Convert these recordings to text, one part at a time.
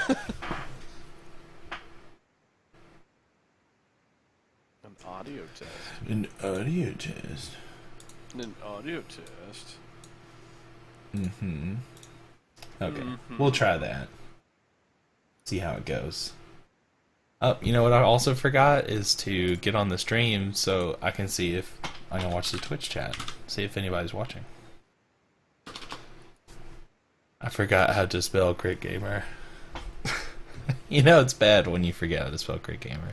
An audio test. An audio test. An audio test. Mm-hmm. Okay, Mm-hmm. we'll try that. See how it goes. Oh, you know what I also forgot is to get on the stream so I can see if I can watch the Twitch chat. See if anybody's watching. I forgot how to spell Critgamer. You know it's bad when you forget how to spell Critgamer.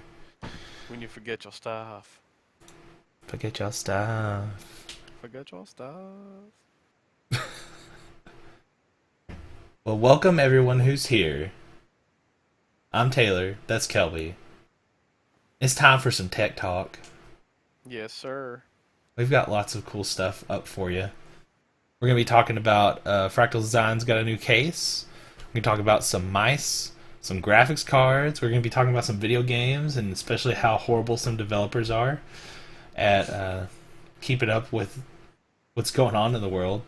When you forget your stuff. Forget your stuff. Forget your stuff. Well, welcome everyone who's here. I'm Taylor. That's Kelby. It's time for some tech talk. Yes, sir. We've got lots of cool stuff up for you. We're going to be talking about Fractal Design's got a new case. We're going to talk about some mice, some graphics cards. We're going to be talking about some video games, and especially how horrible some developers are at keeping up with what's going on in the world.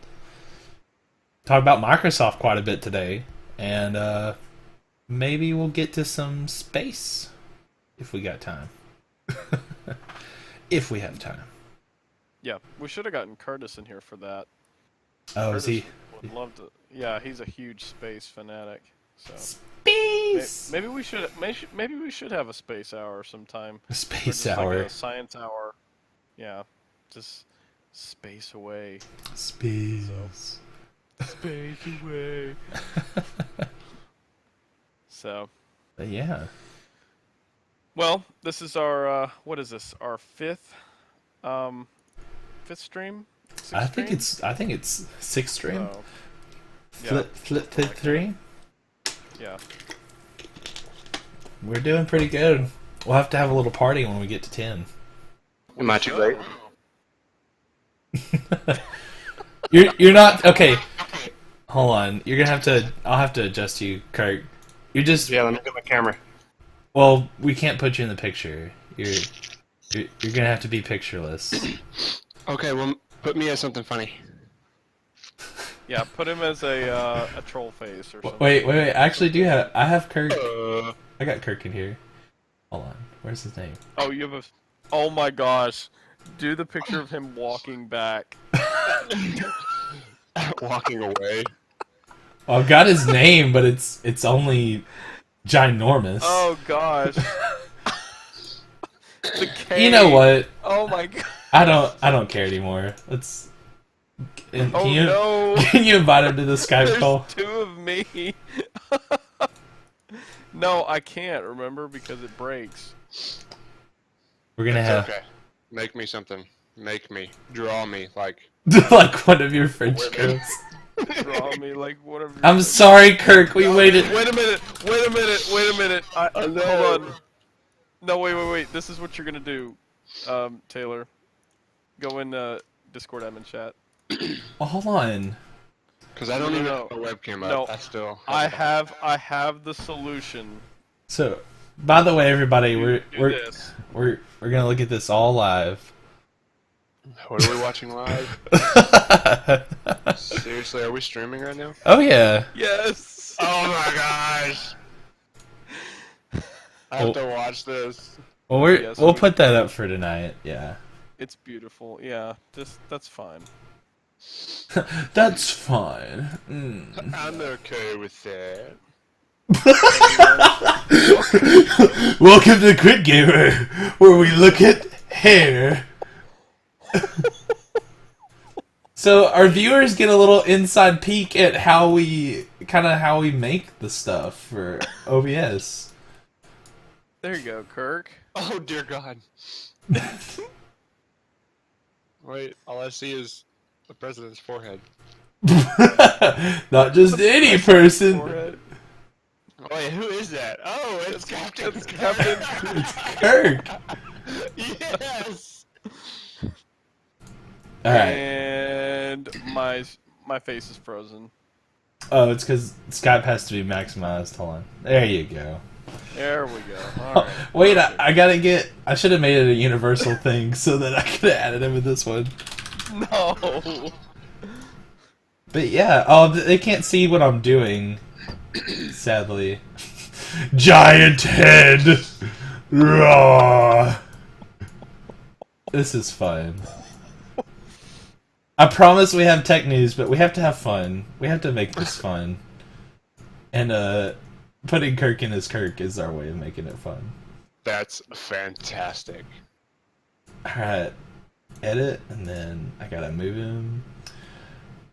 Talk about Microsoft quite a bit today, and maybe we'll get to some space if we got time. If we have time. Yeah, we should have gotten Curtis in here for that. Oh, Curtis is he? would love to. Yeah, he's a huge space fanatic. So Space. maybe we should have a space hour sometime. A Or space just hour. like a science hour. Yeah, just space away. Space. Space away. So. But yeah. Well, this is our what is this? Our fifth stream? Sixth I think stream? it's sixth stream. So, yeah, Flip like three. yeah. We're doing pretty good. We'll have to have a little party when we get to 10. Am I too late? You're not okay. Hold on. You're gonna have to. I'll have to adjust you, Kirk. You're just. Yeah, let me get my camera. Well, we can't put you in the picture. You're gonna have to be pictureless. Okay, well, put me as something funny. Yeah, put him as a troll face or something. Wait. I actually do have. I have Kirk. Uh, I got Kirk in here. Hold on. Where's his name? Oh, you have a. Oh my gosh! Do the picture of him walking back. walking away. Well, I've got his name, but it's only ginormous. Oh gosh. The cave. You know what? Oh my god. I don't care anymore. Let's. Can Oh you, no. Can you invite him to the Skype There's call? two of me. No, I can't, remember, because it breaks. We're gonna It's have okay. Make me something. Make me. Draw me. Like. like one of your French Women. girls. Draw me like whatever. I'm sorry, Kirk. We waited. Wait a minute. No. Hold on. No, wait. This is what you're gonna do, Taylor. Go in Discord admin chat. Well, hold on. Because I don't even No. have a webcam up. No. I still. I have the solution. So, by the way, everybody, Do we're this. gonna look at this all live. What are we watching live? Seriously, are we streaming right now? Oh yeah. Yes. Oh my gosh! I have to watch this. Well, Yes, we'll we- put that up for tonight. Yeah. It's beautiful. Yeah. That's fine. That's fine. Mm. I'm okay with that. Welcome to Critgamer, where we look at hair. So our viewers get a little inside peek at how we make the stuff for OBS. There you go, Kirk. Oh dear God! Wait, all I see is the president's forehead. Not just any person. Forehead. Wait, who is that? Oh, it's Captain. It's Captain. It's Kirk. Yes. All right. And my face is frozen. Oh, it's because Skype has to be maximized. Hold on. There you go. There we go. All right. Wait, I gotta get. I should have made it a universal thing so that I could have added him in this one. No. But yeah, oh, they can't see what I'm doing. Sadly. Giant head. Raw. This is fun. I promise we have tech news, but we have to have fun. We have to make this fun. And putting Kirk in as Kirk is our way of making it fun. That's fantastic. Alright. Edit, and then I gotta move him.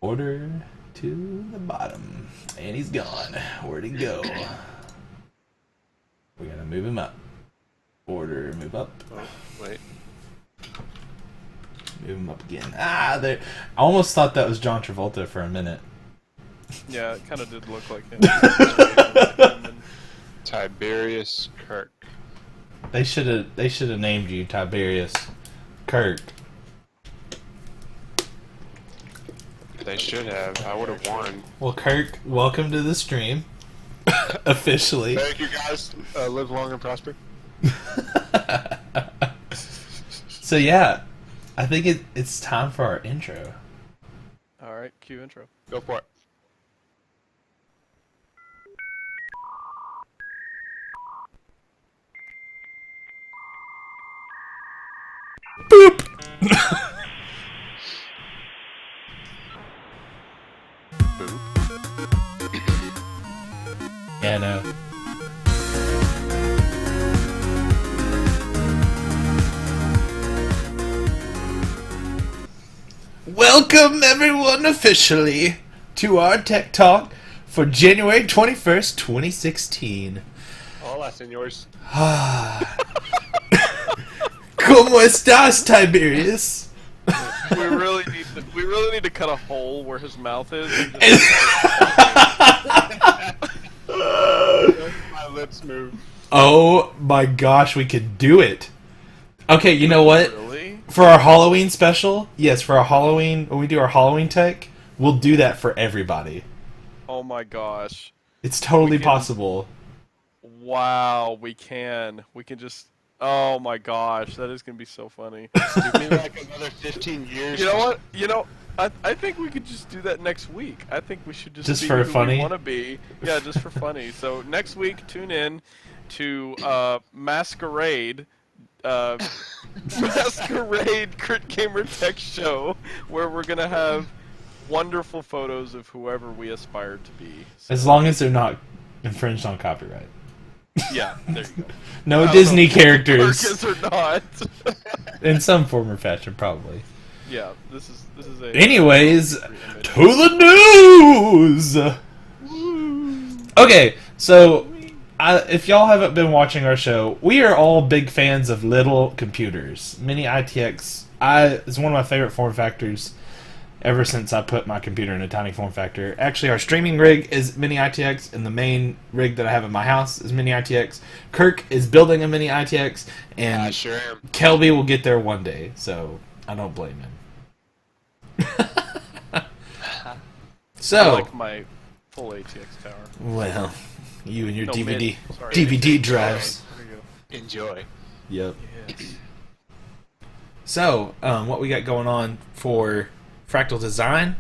Order to the bottom. And he's gone. Where'd he go? We gotta move him up. Order, move up. Oh, wait. Move him up again. Ah, there. I almost thought that was John Travolta for a minute. Yeah, it kind of did look like him. Tiberius Kirk. They should have named you Tiberius Kirk. They should have. I would have won. Well, Kirk, welcome to the stream. Officially. Thank you guys. Live long and prosper. So yeah, I think it's time for our intro. All right, cue intro. Go for it. Boop. Yeah, no. Welcome everyone officially to our Tech Talk for January 21st, 2016. Hola, senors. ¿Cómo estás, Tiberius? We really need to cut a hole where his mouth is. And My lips move. Oh my gosh, we could do it. Okay, you know what? Really? For our Halloween special, yes, for our Halloween, when we do our Halloween tech, we'll do that for everybody. Oh my gosh! It's totally We can- possible. Wow, we can. We can just. Oh my gosh, that is gonna be so funny. Give me like another 15 years. You know what? I think we could just do that next week. I think we should just be for who funny? we want to be. Yeah, just for funny. So next week, tune in to Masquerade. Masquerade Critgamer Tech Show, where we're gonna have wonderful photos of whoever we aspire to be. So, As long as they're not infringed on copyright. yeah, there you go. No I don't Disney know if it characters. works or not. In some form or fashion, probably. Yeah, this is a. Anyways, image. to the news! Okay, so if y'all haven't been watching our show, we are all big fans of little computers. Mini-ITX is one of my favorite form factors ever since I put my computer in a tiny form factor. Actually, our streaming rig is Mini-ITX, and the main rig that I have in my house is Mini-ITX. Kirk is building a Mini-ITX, and I sure am. Kelby will get there one day, so I don't blame him. I So, like my full ATX tower. well, you and your No, DVD sorry. DVD drives. There you go. Enjoy. Yep. Yes. So, what we got going on for Fractal Design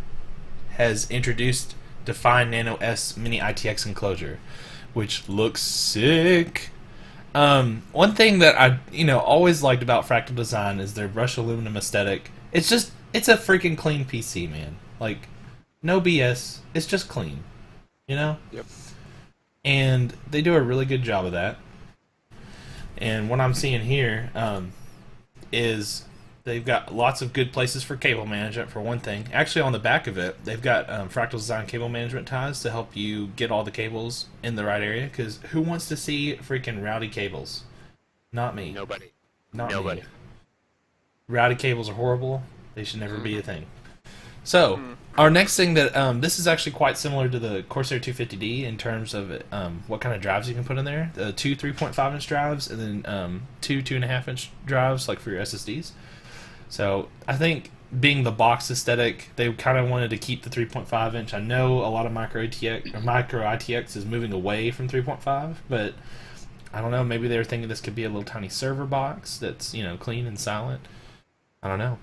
has introduced Define Nano S Mini ITX enclosure, which looks sick. One thing that I always liked about Fractal Design is their brushed aluminum aesthetic. It's a freaking clean PC, man. Like, no BS. It's just clean. You know? Yep. And they do a really good job of that. And what I'm seeing here is they've got lots of good places for cable management, for one thing. Actually, on the back of it, they've got Fractal Design cable management ties to help you get all the cables in the right area. Because who wants to see freaking rowdy cables? Not me. Nobody. Not Nobody. me. Rowdy cables are horrible. They should never be a thing. So, our next thing that this is actually quite similar to the Corsair 250D in terms of what kind of drives you can put in there. Two 3.5 inch drives, and then two 2.5 inch drives, like for your SSDs. So I think being the box aesthetic, they kind of wanted to keep the 3.5 inch. I know a lot of micro ITX is moving away from 3.5, but I don't know. Maybe they were thinking this could be a little tiny server box that's clean and silent. I don't know.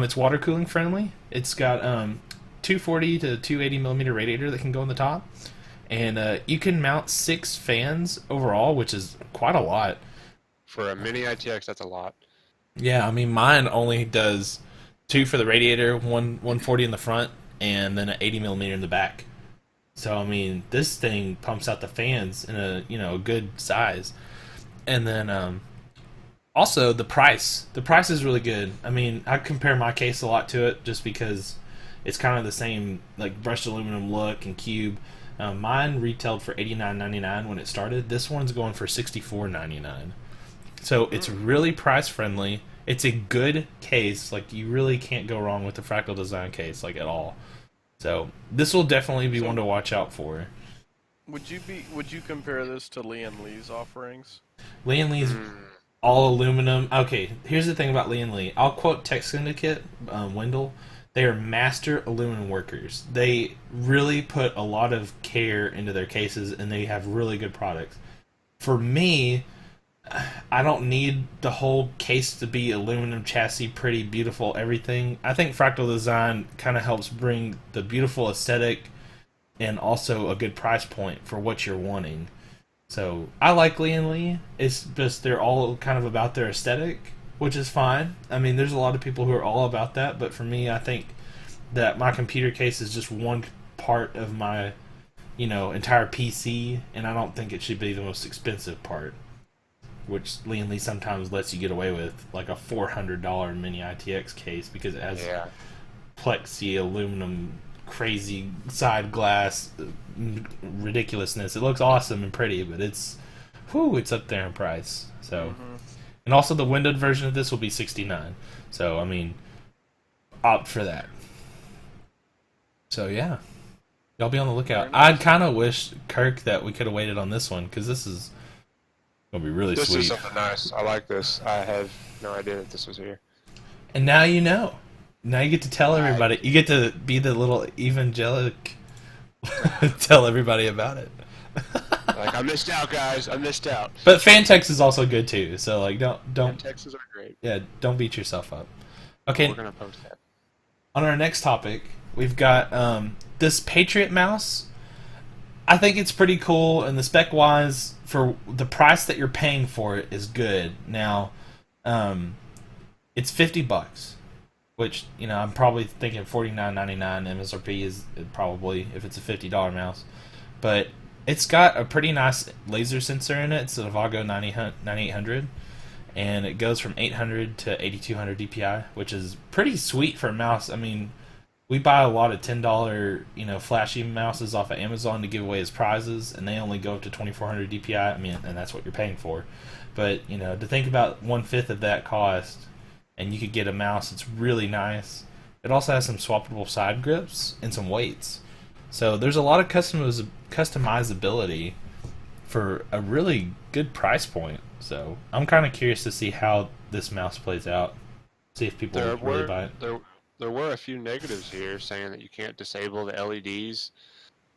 It's water cooling friendly. It's got 240 to 280 millimeter radiator that can go on the top. and you can mount 6 fans overall, which is quite a lot. For a Mini-ITX, that's a lot. Yeah, I mean mine only does 2 for the radiator, 140 in the front, and then an 80 millimeter in the back. So I mean, this thing pumps out the fans in a a good size, and then also the price. The price is really good. I mean, I compare my case a lot to it just because it's kind of the same like brushed aluminum look and cube. Mine retailed for $89.99 when it started. This one's going for $64.99. So it's really price friendly. It's a good case. Like you really can't go wrong with the Fractal design case, like at all. So this will definitely be one to watch out for. Would you compare this to Lee and Lee's offerings? Lee and Lee's all aluminum. Okay, here's the thing about Lee and Lee. I'll quote Tech Syndicate, Wendell. They are master aluminum workers. They really put a lot of care into their cases, and they have really good products. For me, I don't need the whole case to be aluminum chassis, pretty, beautiful, everything. I think Fractal Design kind of helps bring the beautiful aesthetic and also a good price point for what you're wanting. So I like Lee and Lee. It's just they're all kind of about their aesthetic, which is fine. I mean, there's a lot of people who are all about that, but for me, I think that my computer case is just one part of my, entire PC, and I don't think it should be the most expensive part, which Lee and Lee sometimes lets you get away with, like a $400 Mini-ITX case because it has plexi aluminum crazy side glass ridiculousness. It looks awesome and pretty, but it's up there in price. So, and also the windowed version of this will be $69. So I mean, opt for that. So yeah, y'all be on the lookout. I'd kind of wish, Kirk, that we could have waited on this one because this is gonna be really This sweet. is something nice. I like this. I had no idea that this was here. And now you know. Now you get to tell everybody. You get to be the little evangelic. Tell everybody about it. Like, I missed out, guys. I missed out. But Fantex is also good too. So like, don't. Texas are great. Yeah, don't beat yourself up. Okay. We're gonna post that. On our next topic, we've got this Patriot mouse. I think it's pretty cool, and the spec wise, for the price that you're paying for it, is good. Now, it's $50. Which, I'm probably thinking $49.99 MSRP is probably, if it's a $50 mouse. But it's got a pretty nice laser sensor in it. It's a Vago 9800. And it goes from 800 to 8200 DPI, which is pretty sweet for a mouse. I mean, we buy a lot of $10, flashy mouses off of Amazon to give away as prizes, and they only go up to 2400 DPI. I mean, and that's what you're paying for. But, to think about 1/5 of that cost, and you could get a mouse that's really nice. It also has some swappable side grips and some weights. So there's a lot of customizability for a really good price point. So I'm kind of curious to see how this mouse plays out. See if people really buy it. There were a few negatives here saying that you can't disable the LEDs,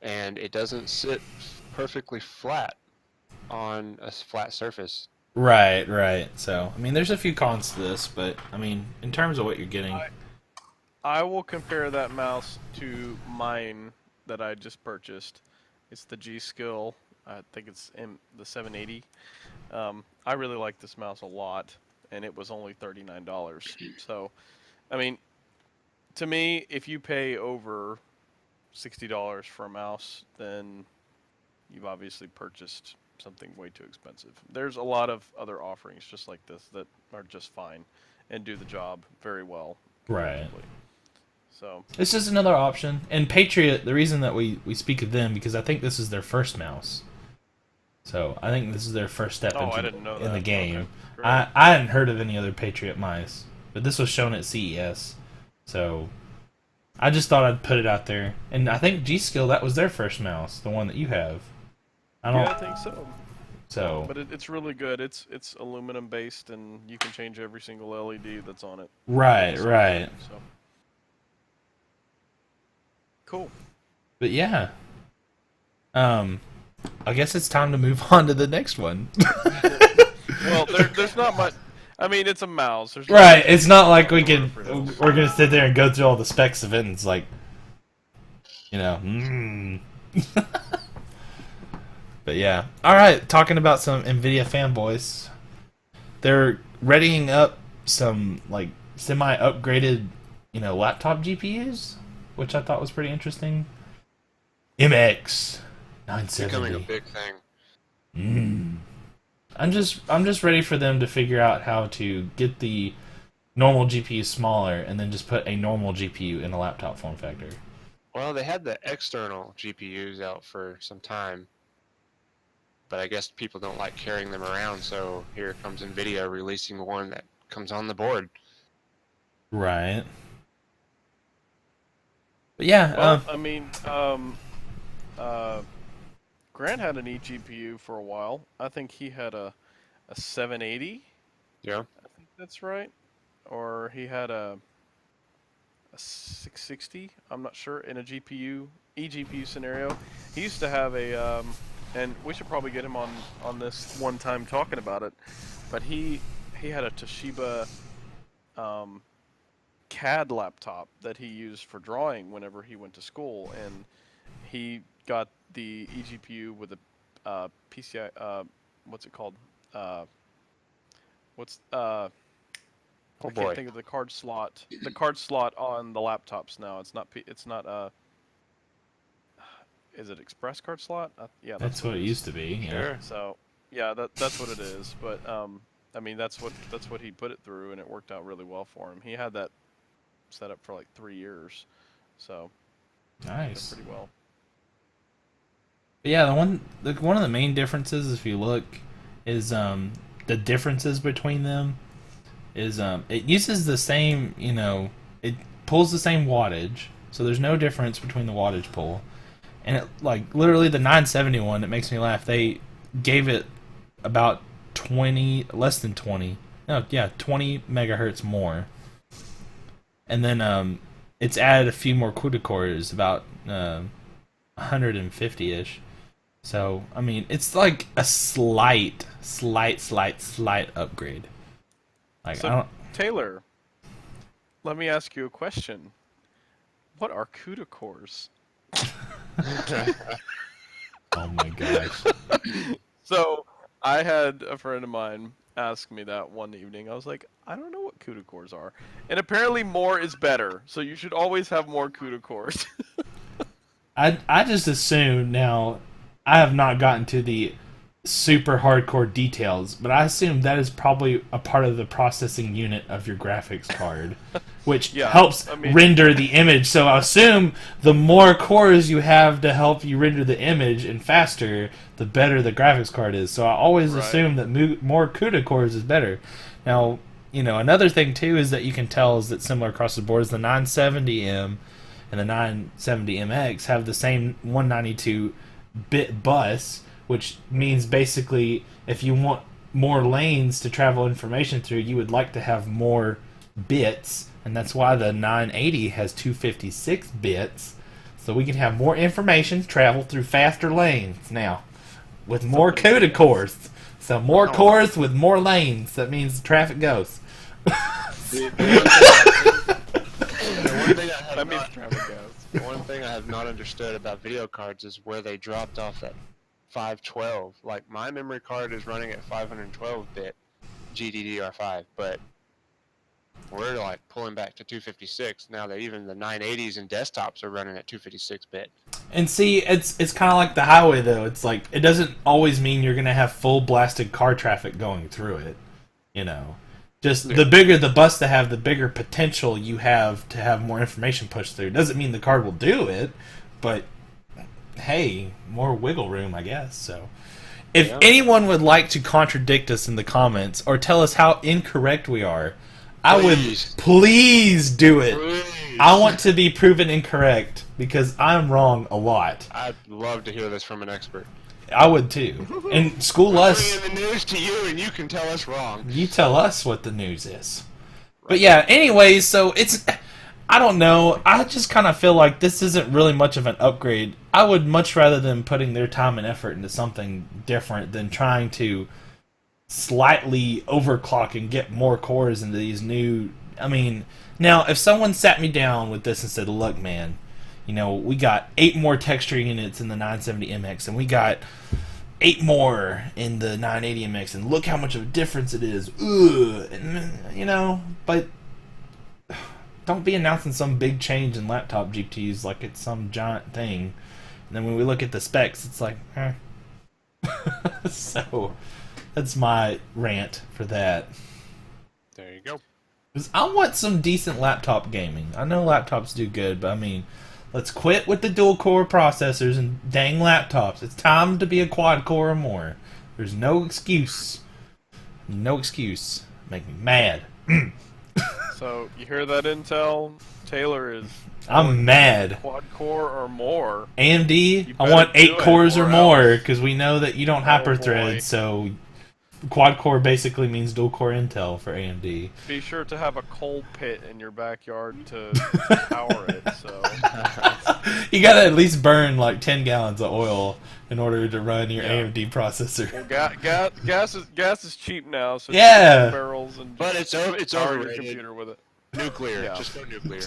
and it doesn't sit perfectly flat on a flat surface. Right. So, I mean, there's a few cons to this, but, I mean, in terms of what you're getting... I will compare that mouse to mine that I just purchased. It's the G-Skill. I think it's in the 780. I really like this mouse a lot, and it was only $39. So, I mean, to me, if you pay over $60 for a mouse, then you've obviously purchased something way too expensive. There's a lot of other offerings just like this that are just fine and do the job very well. Right. So it's just another option. And Patriot, the reason that we speak of them, because I think this is their first mouse. So I think this is their first step in the game. Okay, I hadn't heard of any other Patriot mice, but this was shown at CES. So I just thought I'd put it out there. And I think G-Skill, that was their first mouse, the one that you have. I think so. So, but it's really good. It's aluminum based, and you can change every single LED that's on it. Right. So cool. But yeah, I guess it's time to move on to the next one. Well, there's not much. I mean, it's a mouse. Right. It's not like we're gonna sit there and go through all the specs of it, and it's like, But yeah. Alright, talking about some Nvidia fanboys. They're readying up some like semi-upgraded, laptop GPUs, which I thought was pretty interesting. MX It's becoming a 970. big thing. I'm just ready for them to figure out how to get the normal GPU smaller and then just put a normal GPU in a laptop form factor. Well, they had the external GPUs out for some time, but I guess people don't like carrying them around, so here comes Nvidia releasing one that comes on the board. Right. But yeah, Well, I mean, Grant had an eGPU for a while. I think he had a 780. Yeah. I think that's right. Or he had a 660. I'm not sure in a eGPU scenario. He used to have and we should probably get him on this one time talking about it. But he had a Toshiba CAD laptop that he used for drawing whenever he went to school, and he got the eGPU with a PCI. What's it called? What's I Oh can't boy. think of the card slot. The card slot on the laptops now. It's not. It's not. Is it Express card slot? Yeah, that's what it used to be. Yeah. Sure. So, yeah, that's what it is. But I mean, that's what he put it through, and it worked out really well for him. He had that set up for like 3 years, so Nice. did pretty well. But yeah, one of the main differences, if you look, is the differences between them is it uses the same, it pulls the same wattage, so there's no difference between the wattage pull. And it, like, literally the 971, it makes me laugh. They gave it about less than 20, no, yeah, 20 megahertz more. And then it's added a few more CUDA cores, about 150-ish. So, I mean, it's like a slight upgrade. Like, I So, don't. Taylor, let me ask you a question. What are CUDA cores? Oh my gosh. So, I had a friend of mine ask me that one evening. I was like, I don't know what CUDA cores are. And apparently more is better, so you should always have more CUDA cores. I just assume now. I have not gotten to the super hardcore details, but I assume that is probably a part of the processing unit of your graphics card, which Yeah, helps I mean- render the image. So I assume the more cores you have to help you render the image and faster, the better the graphics card is. So I always Right. assume that more CUDA cores is better. Now, another thing too is that you can tell is that similar across the board is the 970M and the 970MX have the same 192-bit bus, which means basically if you want more lanes to travel information through, you would like to have more bits, and that's why the 980 has 256 bits, so we can have more information travel through faster lanes now with more CUDA cores. So more cores with more lanes, that means the traffic goes. The one thing I have That means not- traffic goes. The one thing I have not understood about video cards is where they dropped off at 512. Like, my memory card is running at 512-bit GDDR5, but we're like pulling back to 256 now that even the 980s and desktops are running at 256-bit. And see, it's kind of like the highway, though. It's like, it doesn't always mean you're going to have full blasted car traffic going through it. Just the bigger the bus to have, the bigger potential you have to have more information pushed through. Doesn't mean the card will do it, but hey, more wiggle room, I guess. So, if anyone would like to contradict us in the comments or tell us how incorrect we are, I would please do it. Please. I want to be proven incorrect because I'm wrong a lot. I'd love to hear this from an expert. I would too. And school us. Bringing the news to you, and you can tell us wrong. You tell us what the news is. But yeah, anyways, so it's... I don't know. I just kind of feel like this isn't really much of an upgrade. I would much rather them putting their time and effort into something different than trying to slightly overclock and get more cores into these new... I mean, now, if someone sat me down with this and said, look, man, we got 8 more texture units in the 970MX, and we got 8 more in the 980 MX, and look how much of a difference it is. Ugh. And, but don't be announcing some big change in laptop GPUs like it's some giant thing. And then when we look at the specs, it's like, eh. So, that's my rant for that. There you go. Because I want some decent laptop gaming. I know laptops do good, but I mean, let's quit with the dual-core processors and dang laptops. It's time to be a quad-core or more. There's no excuse. No excuse. Make me mad. So you hear that, Intel? Taylor is. I'm mad. Quad core or more. AMD, I better want 8 do it, cores or or more, else. because we know that you don't Oh, hyper-thread, boy. so quad-core basically means dual-core Intel for AMD. Be sure to have a coal pit in your backyard to power it. So You gotta at least burn like 10 gallons of oil in order to run your Yeah. AMD processor. well, gas is cheap now. So Yeah. just get some barrels and But just it's power your overrated. computer with it. Nuclear. Yeah. Just go nuclear.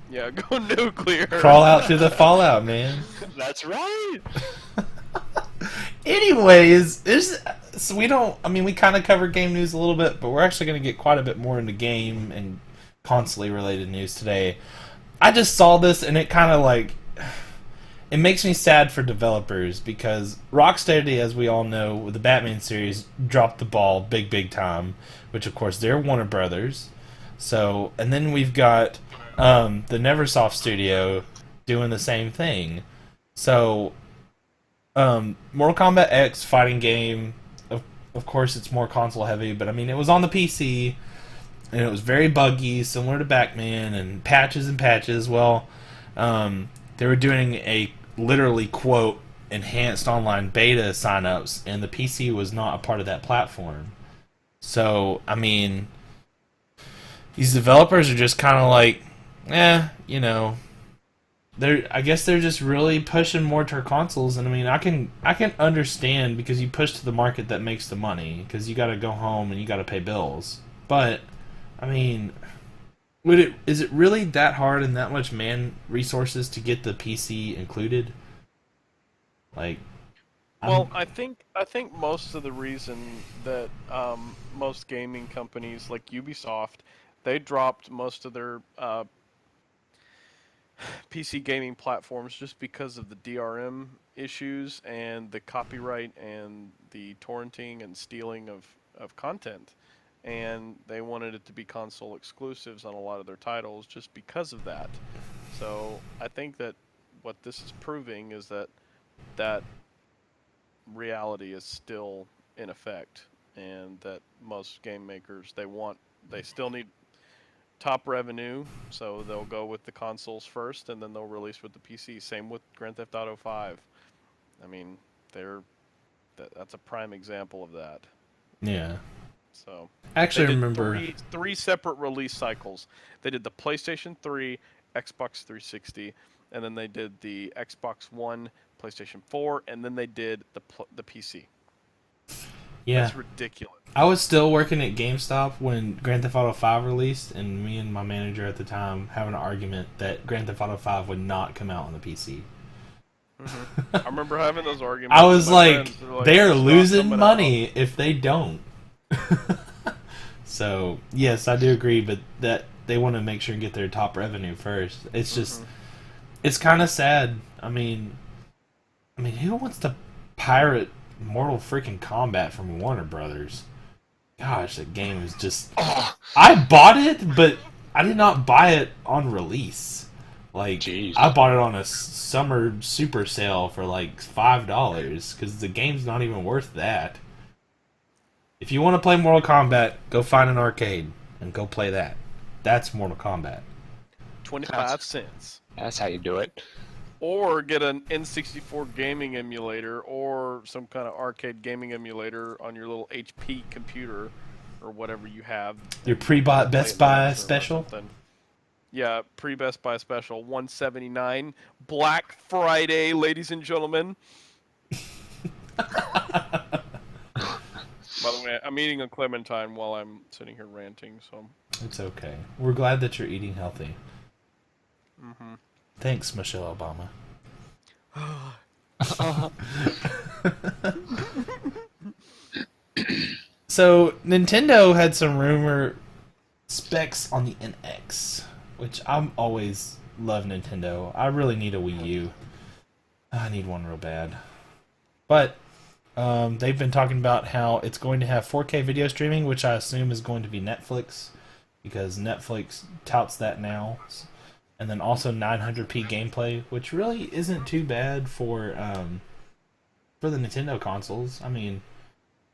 Yeah, go nuclear. Crawl out through the fallout, man. That's right. Anyways, so we don't. I mean, we kind of covered game news a little bit, but we're actually going to get quite a bit more into game and console related news today. I just saw this and it kind of like it makes me sad for developers because Rocksteady, as we all know, with the Batman series, dropped the ball big time. Which of course they're Warner Brothers. So, and then we've got the Neversoft studio doing the same thing. So, Mortal Kombat X fighting game, of course it's more console heavy, but I mean it was on the PC and it was very buggy, similar to Batman, and patches. Well, they were doing a literally quote enhanced online beta signups, and the PC was not a part of that platform. So I mean, these developers are just kind of like, I guess they're just really pushing more to consoles, and I mean, I can understand because you push to the market that makes the money because you got to go home and you got to pay bills. But I mean, is it really that hard and that much man resources to get the PC included? Like, Well, I think most of the reason that most gaming companies like Ubisoft, they dropped most of their PC gaming platforms just because of the DRM issues and the copyright and the torrenting and stealing of content. And they wanted it to be console exclusives on a lot of their titles just because of that. So I think that what this is proving is that reality is still in effect, and that most game makers they still need top revenue, so they'll go with the consoles first, and then they'll release with the PC. Same with Grand Theft Auto 5. I mean, that's a prime example of that. yeah. So Actually, I they did remember. three separate release cycles. They did the PlayStation 3, Xbox 360, and then they did the Xbox One, PlayStation 4, and then they did the PC. Yeah. That's ridiculous. I was still working at GameStop when Grand Theft Auto 5 released, and me and my manager at the time having an argument that Grand Theft Auto 5 would not come out on the PC. Mm-hmm. I remember having those arguments. I was with my like, friends. they're "It's not losing coming money if they don't. So, yes, I do agree, but that they want to make sure and get their top revenue first. It's just, it's kind of sad. I mean, who wants to pirate Mortal freaking Kombat from Warner Brothers? Gosh, that game is just... I bought it, but I did not buy it on release. Like, Jeez. I bought it on a summer super sale for like $5 because the game's not even worth that. If you want to play Mortal Kombat, go find an arcade and go play that. That's Mortal Kombat. 25 cents. That's how you do it. Or get an N64 gaming emulator or some kind of arcade gaming emulator on your little HP computer or whatever you have. Your pre-bought Play Best it Buy later or special? something. Yeah, pre-Best Buy special, $179. Black Friday, ladies and gentlemen. By the way, I'm eating a clementine while I'm sitting here ranting, so... It's okay. We're glad that you're eating healthy. Mm-hmm. Thanks, Michelle Obama. So Nintendo had some rumor specs on the NX, which I'm always love Nintendo. I really need a Wii U. I need one real bad. But they've been talking about how it's going to have 4K video streaming, which I assume is going to be Netflix, because Netflix touts that now. And then also 900p gameplay, which really isn't too bad for the Nintendo consoles. I mean,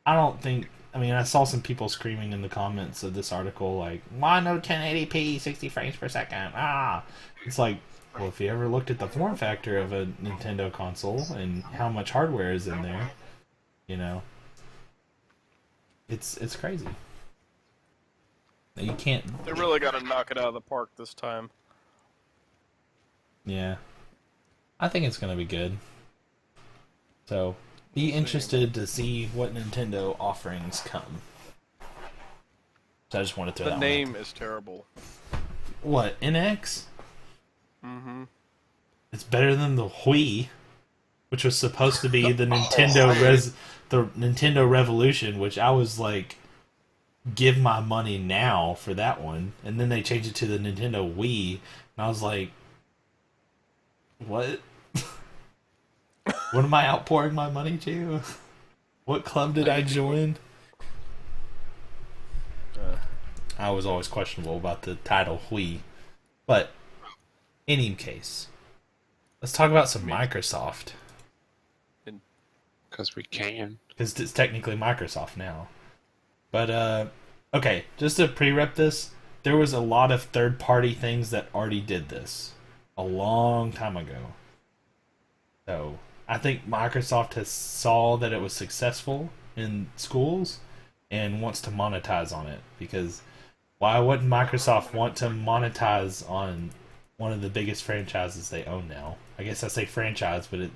I don't think. I mean, I saw some people screaming in the comments of this article, like, why no 1080p, 60 frames per second? Ah! It's like, well, if you ever looked at the form factor of a Nintendo console and how much hardware is in there, you know, it's crazy. You can't. They really got to knock it out of the park this time. Yeah. I think it's going to be good. So, be interested to see what Nintendo offerings come. So I just want to throw The that name one. is terrible. What, NX? Mm-hmm. It's better than the Wii, which was supposed to be the the Nintendo Revolution, which I was like, give my money now for that one, and then they changed it to the Nintendo Wii, and I was like, what? What am I outpouring my money to? What club did I join? I was always questionable about the title Wii, but in any case, let's talk about some Microsoft. Because we can. Because it's technically Microsoft now. But, okay, just to pre-rep this, there was a lot of third-party things that already did this a long time ago. So, I think Microsoft has saw that it was successful in schools and wants to monetize on it. Because why wouldn't Microsoft want to monetize on one of the biggest franchises they own now? I guess I say franchise, but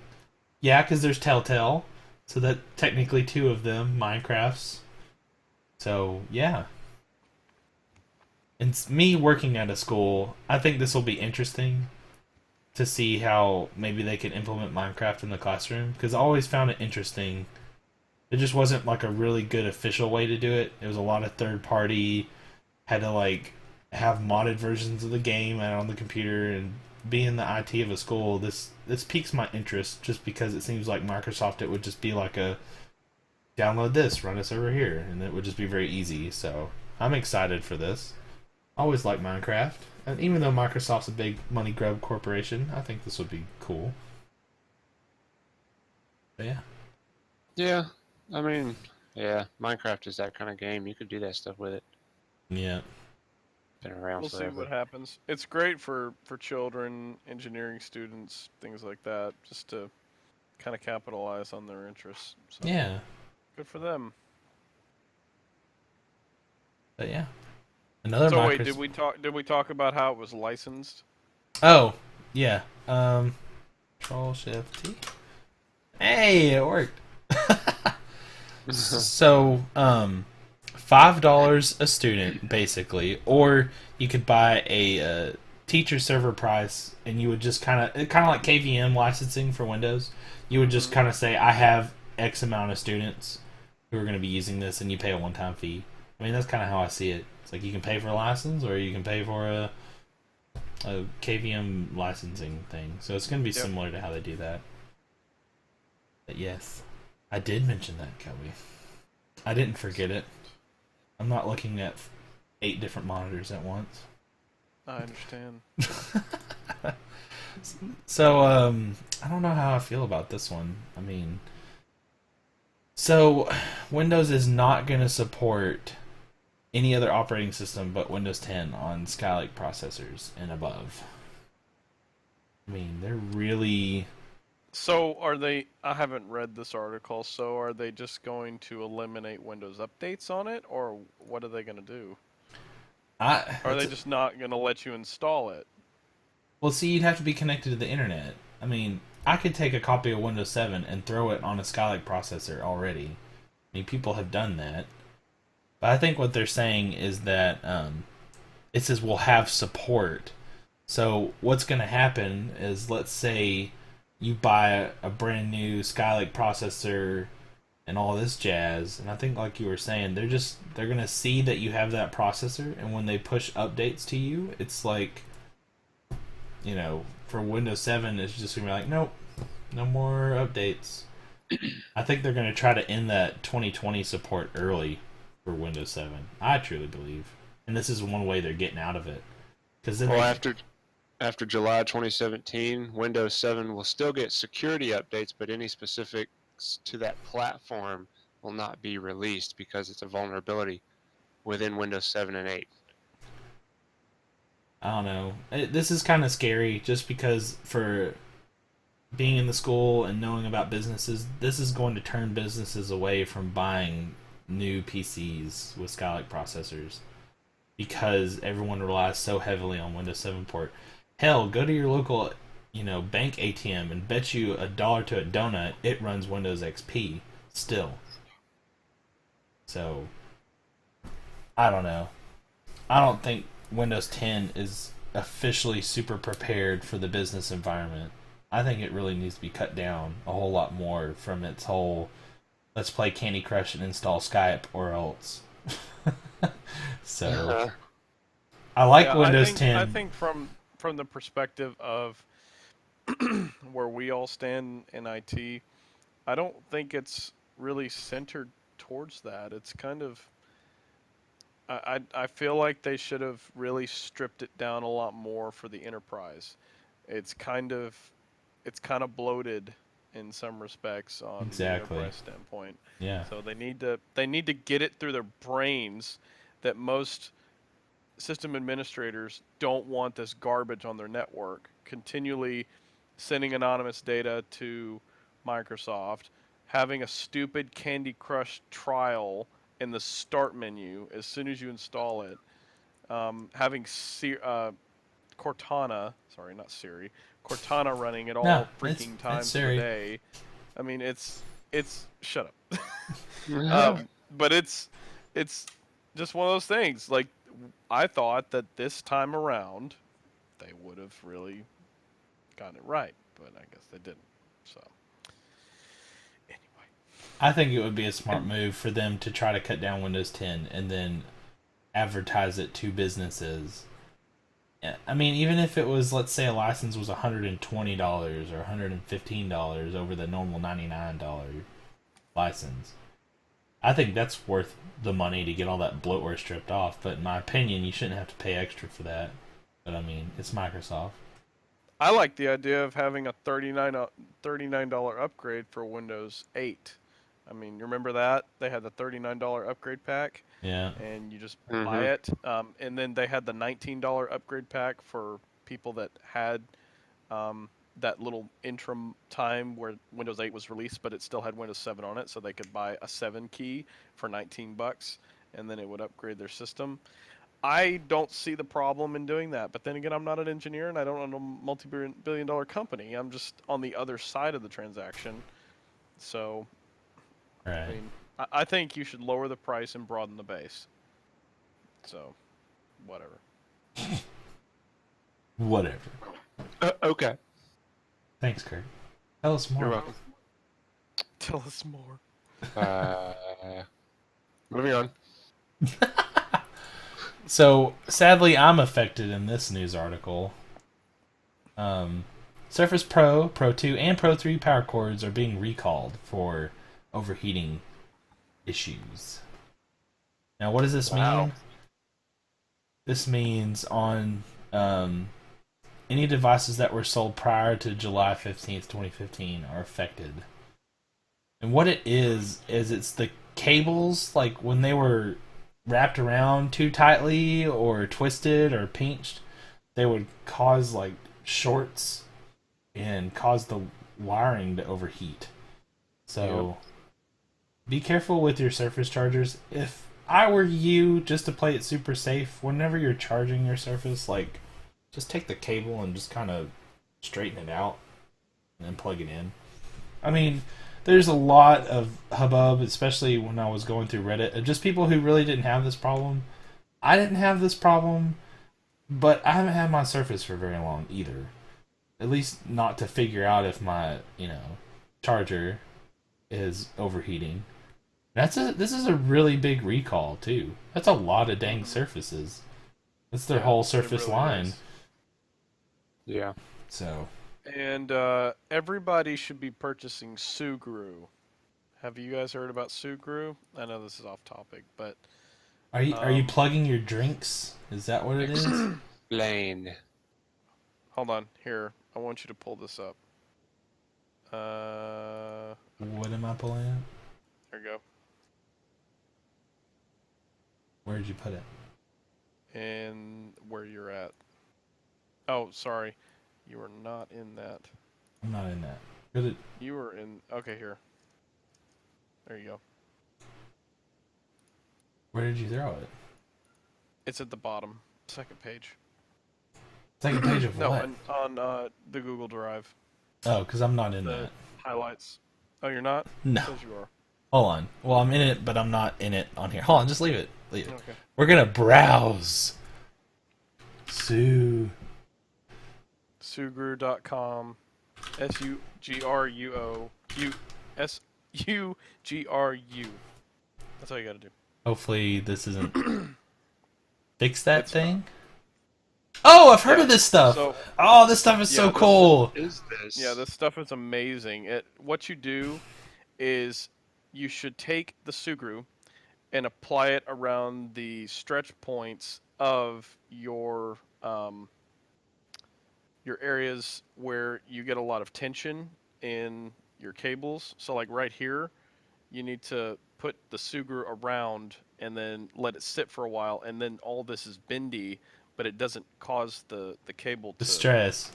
yeah, because there's Telltale. So that technically two of them, Minecraft's. So, yeah. And me working at a school, I think this will be interesting to see how maybe they can implement Minecraft in the classroom. Because I always found it interesting. It just wasn't like a really good official way to do it. It was a lot of third party, had to like have modded versions of the game out on the computer, and being the IT of a school, this piques my interest just because it seems like Microsoft, it would just be like a download this, run this over here, and it would just be very easy. So I'm excited for this. I always like Minecraft, and even though Microsoft's a big money grub corporation, I think this would be cool. But yeah. Yeah, I mean, yeah, Minecraft is that kind of game. You could do that stuff with it. Yeah. Been around We'll see forever. what happens. It's great for children, engineering students, things like that, just to kind of capitalize on their interests. So, Yeah. good for them. But yeah. Another So wait, Microsoft. did we talk about how it was licensed? Oh, yeah. Control Shift T. Hey, it worked. So, $5 a student, basically, or you could buy a teacher server price, and you would just kind of like KVM licensing for Windows. You would just kind of say, I have X amount of students who are going to be using this, and you pay a one-time fee. I mean, that's kind of how I see it. It's like you can pay for a license, or you can pay for a KVM licensing thing. So it's going to be similar to how they do that. But yes, I did mention that, Kelby. I didn't forget it. I'm not looking at 8 different monitors at once. I understand. So, I don't know how I feel about this one. I mean, so Windows is not going to support any other operating system but Windows 10 on Skylake processors and above. I mean, they're really... So are they? I haven't read this article. So are they just going to eliminate Windows updates on it, or what are they going to do? Are they just not going to let you install it? Well, see, you'd have to be connected to the internet. I mean, I could take a copy of Windows 7 and throw it on a Skylake processor already. I mean, people have done that. But I think what they're saying is that it says we'll have support. So what's going to happen is, let's say you buy a brand new Skylake processor and all this jazz. And I think, like you were saying, they're gonna see that you have that processor, and when they push updates to you, it's like, for Windows 7, it's just gonna be like, nope, no more updates. I think they're gonna try to end that 2020 support early for Windows 7. I truly believe, and this is one way they're getting out of it. Because then after July 2017, Windows 7 will still get security updates, but any specifics to that platform will not be released because it's a vulnerability within Windows 7 and 8. I don't know. This is kind of scary just because for being in the school and knowing about businesses, this is going to turn businesses away from buying new PCs with Skylake processors because everyone relies so heavily on Windows 7 port. Hell, go to your local, bank ATM and bet you $1 to a donut it runs Windows XP still. So, I don't know. I don't think Windows 10 is officially super prepared for the business environment. I think it really needs to be cut down a whole lot more from its whole let's play Candy Crush and install Skype or else. So, I like Windows 10. I think from the perspective of where we all stand in IT, I don't think it's really centered towards that. It's kind of I feel like they should have really stripped it down a lot more for the enterprise. It's kind of bloated in some respects on the enterprise standpoint. Yeah. So they need to get it through their brains that most system administrators don't want this garbage on their network, continually sending anonymous data to Microsoft, having a stupid Candy Crush trial in the start menu as soon as you install it, having Cortana, sorry, not Siri, Cortana running at all freaking times of the day. I mean, it's shut up. But it's just one of those things. Like, I thought that this time around they would have really gotten it right, but I guess they didn't. So anyway, I think it would be a smart move for them to try to cut down Windows 10 and then advertise it to businesses. I mean, even if it was, let's say a license was $120 or $115 over the normal $99 license, I think that's worth the money to get all that bloatware stripped off. But in my opinion, you shouldn't have to pay extra for that. But I mean, it's Microsoft. I like the idea of having a $39 upgrade for Windows 8. I mean, you remember that? They had the $39 upgrade pack. Yeah. And you just buy it. And then they had the $19 upgrade pack for people that had that little interim time where Windows 8 was released, but it still had Windows 7 on it, so they could buy a 7 key for $19, and then it would upgrade their system. I don't see the problem in doing that, but then again, I'm not an engineer and I don't own a multi-billion-dollar company. I'm just on the other side of the transaction. So, right. I mean, I think you should lower the price and broaden the base. So, whatever. Whatever. Okay. Thanks, Kurt. Tell us more. You're welcome. Tell us more. Moving on. So, sadly, I'm affected in this news article. Surface Pro, Pro 2, and Pro 3 power cords are being recalled for overheating issues. Now, what does this mean? This means on any devices that were sold prior to July 15th, 2015 are affected. And what it is it's the cables, like when they were wrapped around too tightly or twisted or pinched, they would cause like shorts and cause the wiring to overheat. So be careful with your Surface chargers. If I were you, just to play it super safe, whenever you're charging your Surface, like, just take the cable and just kind of straighten it out and then plug it in. I mean, there's a lot of hubbub, especially when I was going through Reddit, of just people who really didn't have this problem. I didn't have this problem, but I haven't had my Surface for very long either. at least not to figure out if my charger is overheating. This is a really big recall too. That's a lot of dang surfaces. That's their whole surface really line. is. Yeah. So. And everybody should be purchasing Sugru. Have you guys heard about Sugru? I know this is off topic, but Are you plugging your drinks? Is that what it is? Lane. hold on. Here, I want you to pull this up. What am I pulling up? There you go. Where did you put it? And where you're at. Oh, sorry. You were not in that. I'm not in that. Go to, You were in... Okay, here. There you go. where did you throw it? It's at the bottom. Second page. Second page of No, what? on the Google Drive. Oh, because I'm not in The that. highlights. Oh, you're not? No. It says you are. Hold on. Well, I'm in it, but I'm not in it on here. Hold on, just leave it. Leave it. Okay. We're gonna browse. Sugru.com. Sugru. That's all you gotta do. Hopefully this isn't fix that thing. Oh, I've heard of this stuff. So, Oh, this stuff is so cool. What is this? yeah, this stuff is amazing. What you do is you should take the Sugru and apply it around the stretch points of your areas where you get a lot of tension in your cables. So like right here, you need to put the Sugru around and then let it sit for a while, and then all this is bendy, but it doesn't cause the cable The to stress.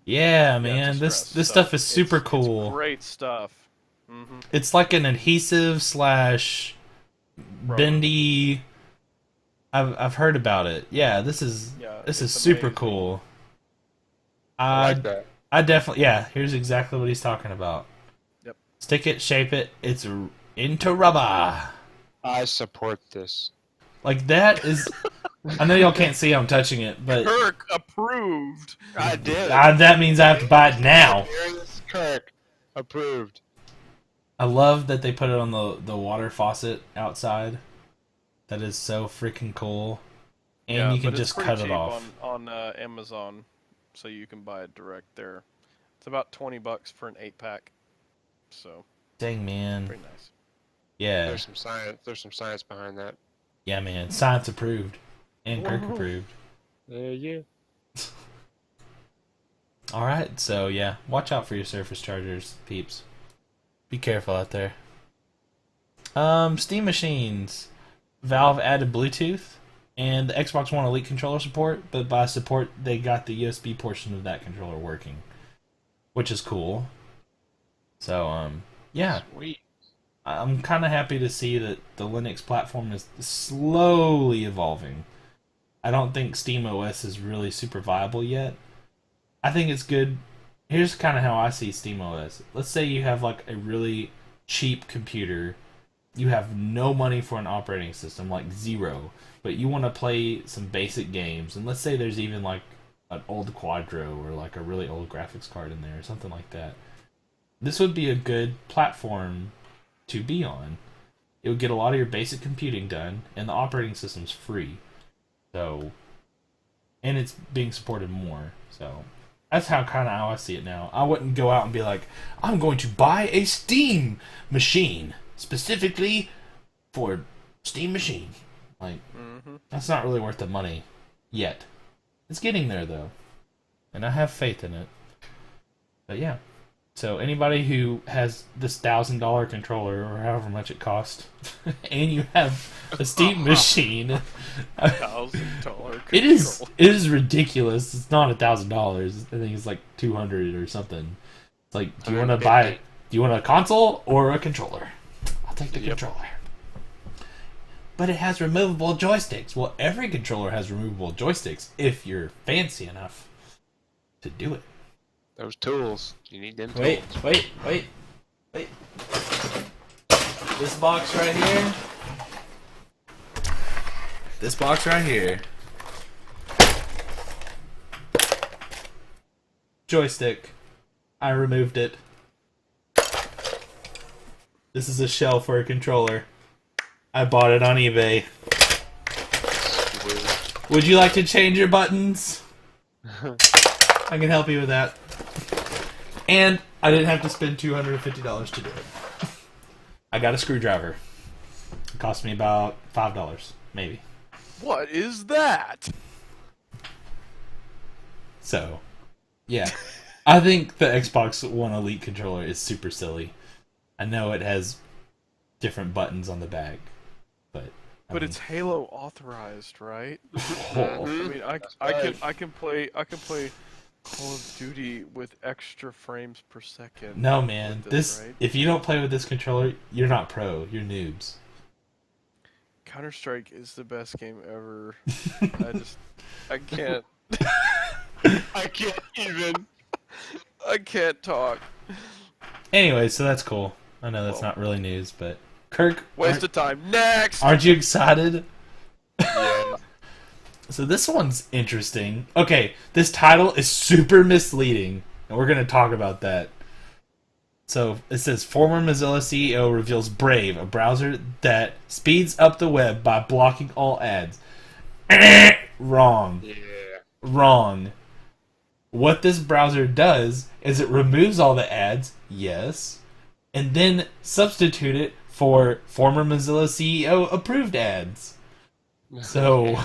Yeah, man. to This stress. So stuff is super it's cool. great stuff. Mm-hmm. It's like an adhesive slash bendy. I've heard about it. Yeah, this is super amazing. cool. I like that. I definitely here's exactly what he's talking about. Yep. Stick it, shape it. It's into rubber. I support this. Like that is. I know y'all can't see I'm touching it, but Kirk approved. I did. that means I have to buy it now. Darius Kirk approved. I love that they put it on the water faucet outside. That is so freaking cool. And you can but it's just pretty cut it cheap off. on Amazon, so you can buy it direct there. It's about $20 for an 8-pack. So Dang, man. pretty nice. Yeah. There's some science. There's some science behind that. Yeah, man. Science approved. And Kirk approved. Yeah. Alright, so yeah. Watch out for your Surface Chargers, peeps. Be careful out there. Steam machines. Valve added Bluetooth and the Xbox One Elite controller support, but by support they got the USB portion of that controller working, which is cool. So yeah, Sweet. I'm kind of happy to see that the Linux platform is slowly evolving. I don't think SteamOS is really super viable yet. I think it's good. Here's kind of how I see SteamOS. Let's say you have like a really cheap computer. You have no money for an operating system, like zero, but you want to play some basic games. And let's say there's even like an old Quadro or like a really old graphics card in there or something like that. This would be a good platform to be on. It would get a lot of your basic computing done, and the operating system's free. So, and it's being supported more. So, that's how I see it now. I wouldn't go out and be like, I'm going to buy a Steam machine specifically for Steam machine. Like, that's not really worth the money yet. It's getting there though, and I have faith in it. But yeah. So anybody who has this $1,000 controller or however much it costs, and you have a Steam machine, $1,000. it is ridiculous. It's not $1,000. I think it's like $200 or something. It's like, do you want a console or a controller? I'll take the controller. But it has removable joysticks. Well, every controller has removable joysticks if you're fancy enough to do it. Those tools. You need them tools. Wait. This box right here. This box right here. joystick. I removed it. This is a shell for a controller. I bought it on eBay. Would you like to change your buttons? I can help you with that. And I didn't have to spend $250 to do it. I got a screwdriver. It cost me about $5, maybe. What is that? So, yeah. I think the Xbox One Elite controller is super silly. I know it has different buttons on the back, but I mean, It's Halo authorized, right? oh, I mean, I can play Call of Duty with extra frames per second. no, man. with This right? if you don't play with this controller, you're not pro. You're noobs. Counter-Strike is the best game ever. I can't. I can't even. I can't talk. Anyway, so that's cool. I know that's not really news, but Kirk, Waste of time. Next. aren't you excited? Yeah. So this one's interesting. Okay, this title is super misleading, and we're going to talk about that. So it says, former Mozilla CEO reveals Brave, a browser that speeds up the web by blocking all ads. Wrong. Yeah. Wrong. What this browser does is it removes all the ads, yes, and then substitute it for former Mozilla CEO approved ads. So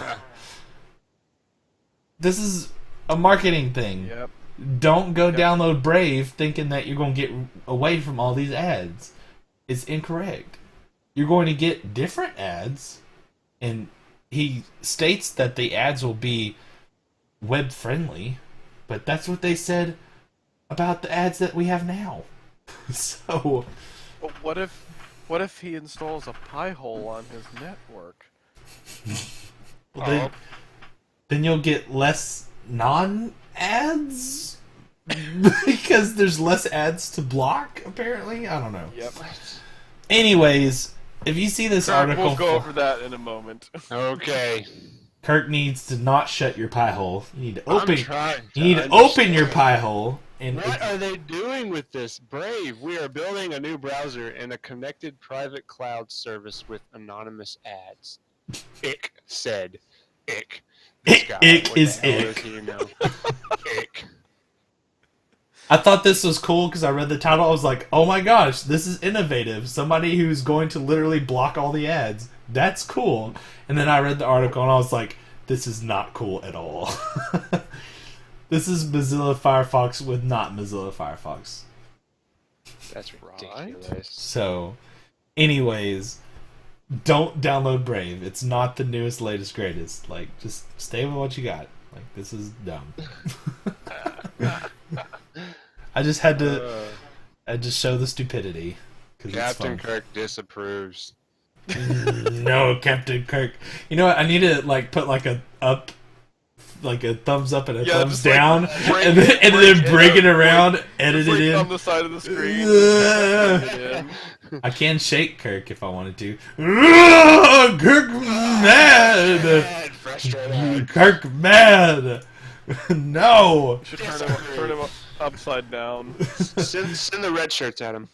this is a marketing thing. Yep. Don't go download Brave thinking that you're going to get away from all these ads. It's incorrect. You're going to get different ads, and he states that the ads will be web friendly, but that's what they said about the ads that we have now. So, But what if he installs a pie hole on his network? then you'll get less non-ads because there's less ads to block. Apparently, I don't know. Yep. Anyways, if you see this article, We'll go over that in a moment. Okay. Kirk needs to not shut your pie hole. You need to I'm open. trying You need to understand. open your pie hole. And What are they doing with this? Brave, we are building a new browser and a connected private cloud service with anonymous ads. Ick said. Ick. This guy, Ick what is the hell ick. does he know? Ick. I thought this was cool because I read the title. I was like, "Oh my gosh, this is innovative! Somebody who's going to literally block all the ads. That's cool." And then I read the article and I was like, "This is not cool at all." This is Mozilla Firefox with not Mozilla Firefox. That's ridiculous. So, anyways, don't download Brave. It's not the newest, latest, greatest. Like, just stay with what you got. Like, this is dumb. I just had to. I just show the stupidity. 'Cause it's Captain fun. Kirk disapproves. No, Captain Kirk. You know what? I need to like put like a thumbs up and a thumbs just, like, down, break and then it break up, it around, edit Just, it in. on the side of the screen. I can shake Kirk if I wanted to. Kirk mad. Mad, frustrated. Kirk mad. No. You should turn him upside down. Send the red shirts at him.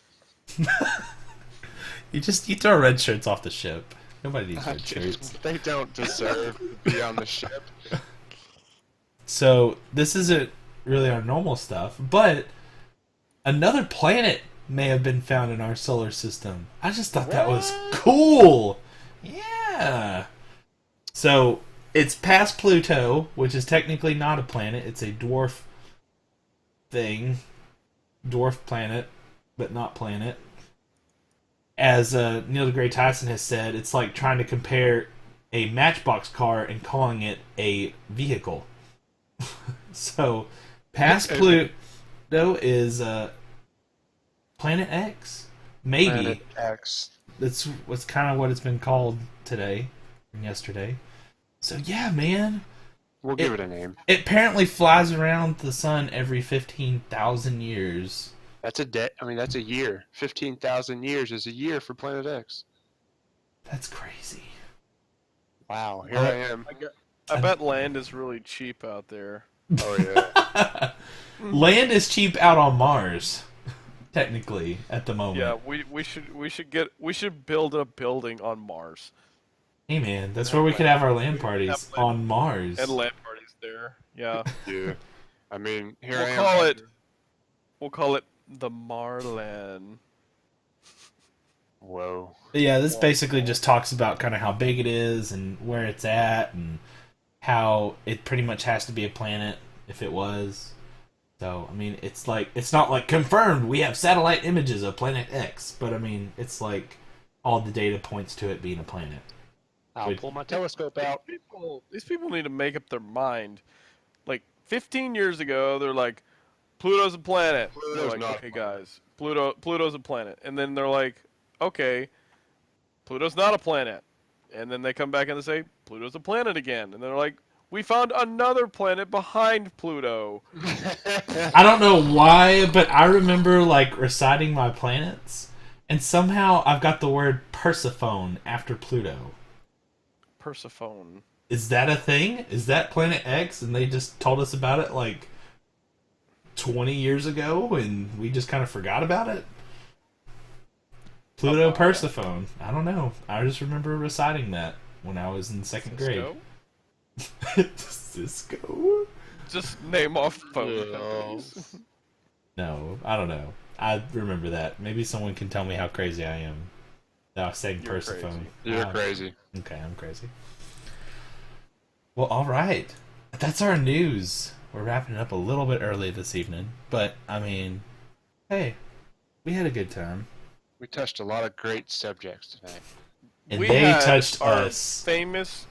You throw red shirts off the ship. Nobody needs red shirts. They don't deserve to be on the ship. So this isn't really our normal stuff, but another planet may have been found in our solar system. I just thought that was cool. Yeah. So it's past Pluto, which is technically not a planet. It's a dwarf thing. Dwarf planet, but not planet. As Neil deGrasse Tyson has said, it's like trying to compare a Matchbox car and calling it a vehicle. So, past Pluto is Planet X? Maybe. Planet X. That's kind of what it's been called today and yesterday. So, yeah, man. We'll give it a name. It apparently flies around the sun every 15,000 years. That's that's a year. 15,000 years is a year for Planet X. That's crazy. Wow, here I am. I bet land is really cheap out there. Oh yeah. Land is cheap out on Mars, technically, at the moment. Yeah, we should build a building on Mars. Hey man, that's Have where we land- could have our land we can parties, have land, on Mars. and land parties there. Yeah. Yeah. I mean, here We'll I am. call it. We'll call it the Marland. Whoa. But yeah, this basically just talks about kind of how big it is and where it's at and how it pretty much has to be a planet if it was. So, I mean, it's like, it's not like confirmed we have satellite images of planet X, but I mean, it's like all the data points to it being a planet. I'll Wait. pull my telescope out. These people need to make up their mind. Like 15 years ago, they're like, Pluto's a planet. They're Pluto's like, not a okay, planet. guys, Pluto's a planet. And then they're like, okay, Pluto's not a planet. And then they come back and they say, Pluto's a planet again. And they're like, we found another planet behind Pluto. I don't know why, but I remember like reciting my planets, and somehow I've got the word Persephone after Pluto. Persephone. Is that a thing? Is that Planet X, and they just told us about it like 20 years ago, and we just kind of forgot about it? Pluto Persephone. I don't know. I just remember reciting that when I was in second grade. Cisco? Just name off phone Yeah. companies. No, I don't know. I remember that. Maybe someone can tell me how crazy I am. No, I was saying You're Persephone. You're Ah, crazy. Okay, I'm crazy. Well, alright. That's our news. We're wrapping it up a little bit early this evening. But, I mean, hey, we had a good time. We touched a lot of great subjects tonight. And We they had touched our us. famous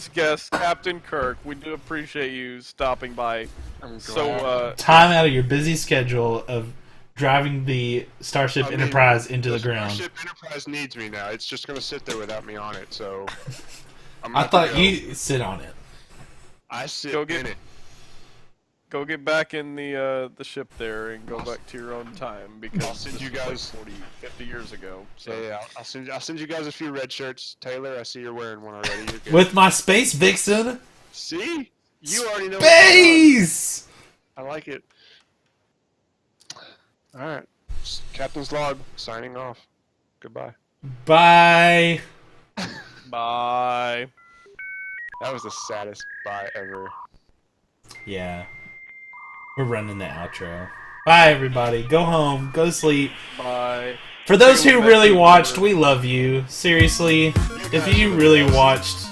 guest, Captain Kirk. We do appreciate you stopping by. I'm So, Time out of your busy schedule of driving the Starship I mean, Enterprise into the ground. Starship Enterprise needs me now. It's just gonna sit there without me on it. So I'm I gonna thought have to go. you sit on it. I sit Go get- in it. go get back in the ship there and go back to your own time because I'll send this you was like guys- 40, 50 years ago. So Yeah, I'll send you guys a few red shirts. Taylor, I see you're wearing one already. You're good. With my Space Vixen. See, you already know. What's going Space! on. I like it. All right, Captain's log signing off. Goodbye. Bye. bye. That was the saddest bye ever. Yeah. We're running the outro. Bye, everybody. Go home. Go to sleep. Bye. For those Take a who look really back watched, over. we love you. Seriously. If you really watched,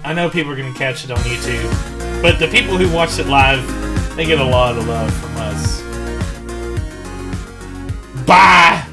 I know people are going to catch it on YouTube, but the people who watched it live, they get a lot of love from us. Bye!